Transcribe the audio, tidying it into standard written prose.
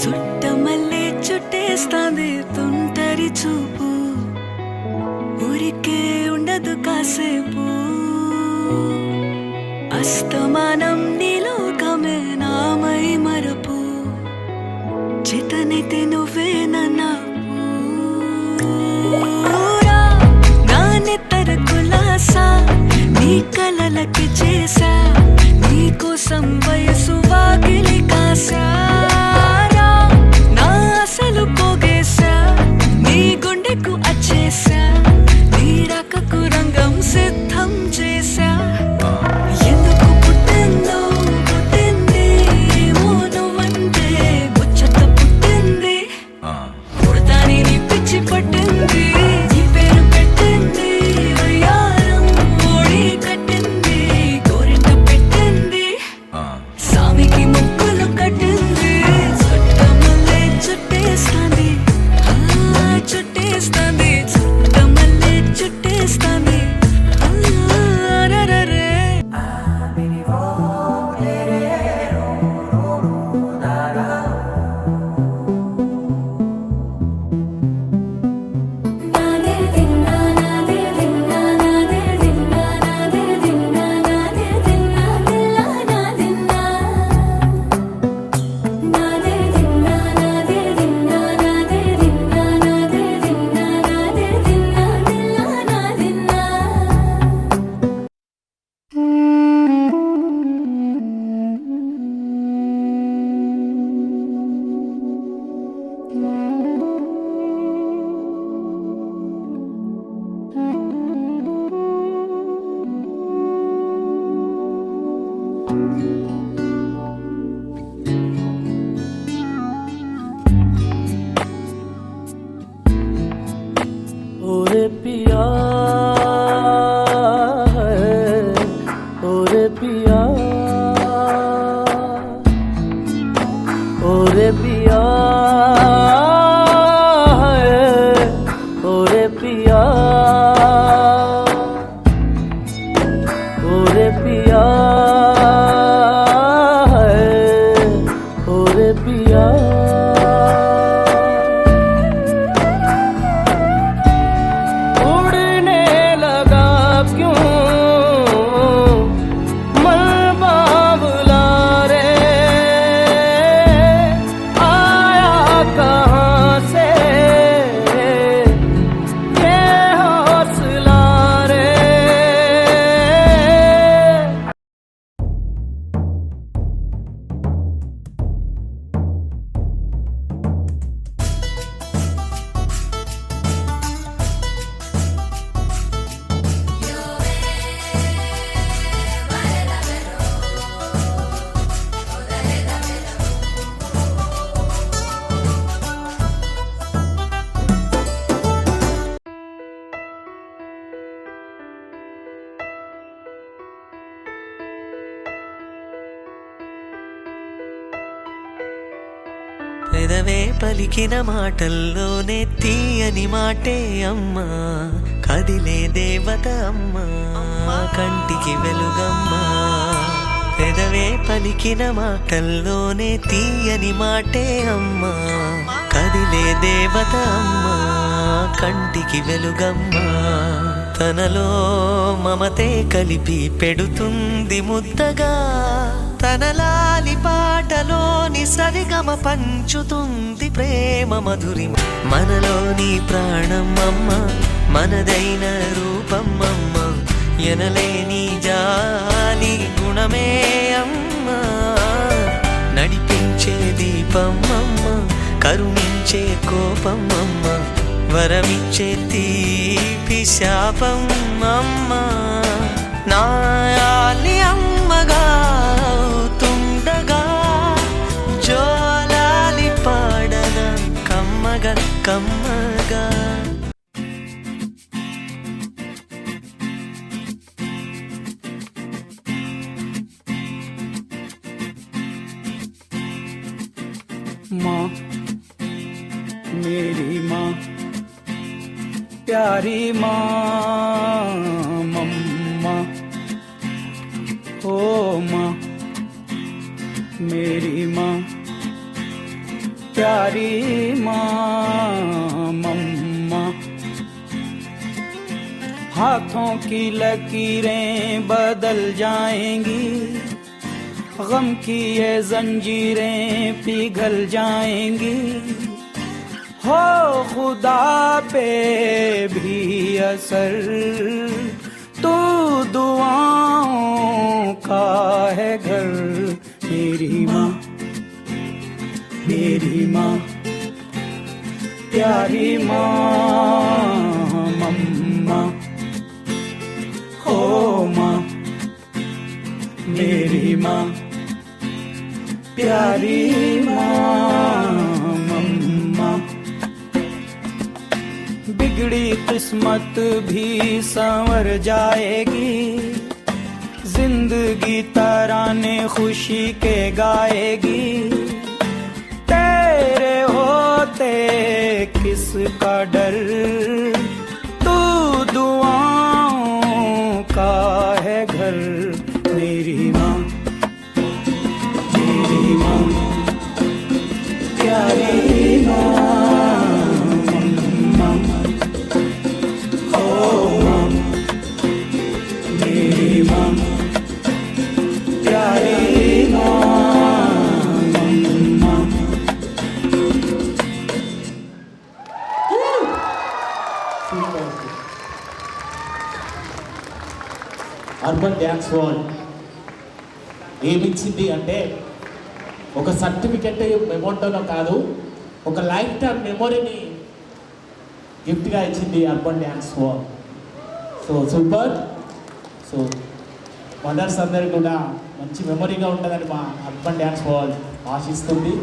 చుట్టమల్లే చుట్టేస్తాంది తుంటరి చూపు, ఊరికే ఉండదు కాసేపు. అస్తమానం నీలోకమే నామై మరపు, చేతనైతే నువ్వే నన్నా నా నెత్తర కులాసా నీ కలలకి చేసా, నీ కోసం వయసు వాకిలి కాసా. నా అసలు పోగేసా నీ గుండెకు అచ్చేసా, నీ రాకకు రంగం సిద్ధం చేసా. ఎందుకు పుట్టిందో పుట్టింది ఏమో నువ్వంటే ముచ్చట పుట్టింది, పుడతాని నీ పిచ్చి పట్టింది. నీ పేరు పెట్టింది వయ్యారం ఓడి కట్టింది, గోరింట పెట్టింది సామికి ముక్కులు కట్టింది. చుట్టమల్లే చుట్టేస్తాంది చుట్టేస్తాంది, చుట్టమల్లే చుట్టేస్తాంది. రరరే ओरे पिया है, ओरे पिया, ओरे पिया है, ओरे पिया, ओरे पिया है, ओरे पिया. పెదవే పలికిన మాటల్లోనే తీయని మాటే అమ్మా, కదిలే దేవత అమ్మా, కంటికి వెలుగమ్మా. పెదవే పలికిన మాటల్లోనే తీయని మాటే అమ్మా, కదిలే దేవత అమ్మా, కంటికి వెలుగమ్మా. తనలో మమతే కలిపి పెడుతుంది ముద్దగా, తనలాలి పాటలోని సరిగమ పంచుతుంది ప్రేమ మధురిమ. మనలోని ప్రాణమమ్మ, మనదైన రూపమమ్మ, ఎనలేని జాలి గుణమే అమ్మ. నడిపించే దీపమమ్మ, కరుణించే కోపమమ్మ, వరమిచ్చే తీపి శాపమమ్మ. నాయాలి అమ్మగా తుండగా, జోలాలి పాడన కమ్మగా కమ్మగా. माँ मेरी माँ प्यारी माँ, मम्मा ओ माँ मेरी माँ प्यारी माँ मम्मा। हाथों की लकीरें बदल जाएंगी, गम की ये जंजीरें पिघल जाएंगी। हो खुदा पे भी असर तू दुआओं का है घर। मेरी माँ, मेरी माँ, प्यारी माँ मम्मा। हो माँ, मेरी माँ, प्यारी माँ मम्मा। बिगड़ी किस्मत भी संवर जाएगी, जिंदगी तराने खुशी के गाएगी। तेरे होते किसका डर, तू दुआओं का है घर। मेरी माँ, मेरी माँ, प्यारी माँ मम्मा। ओ माँ, मेरी माँ, प्यारी माँ मम्मा। అర్బన్ డ్యాన్స్ వరల్డ్ ఏమిచ్చింది అంటే ఒక సర్టిఫికెట్ మెమోటోలో కాదు, ఒక లైఫ్ టైం మెమొరీని గిఫ్ట్గా ఇచ్చింది urban dance world. So super. So mothers అందరికీ కూడా మంచి మెమొరీగా ఉంటుందని మా అర్బన్ డ్యాన్స్ వరల్డ్ ఆశిస్తుంది.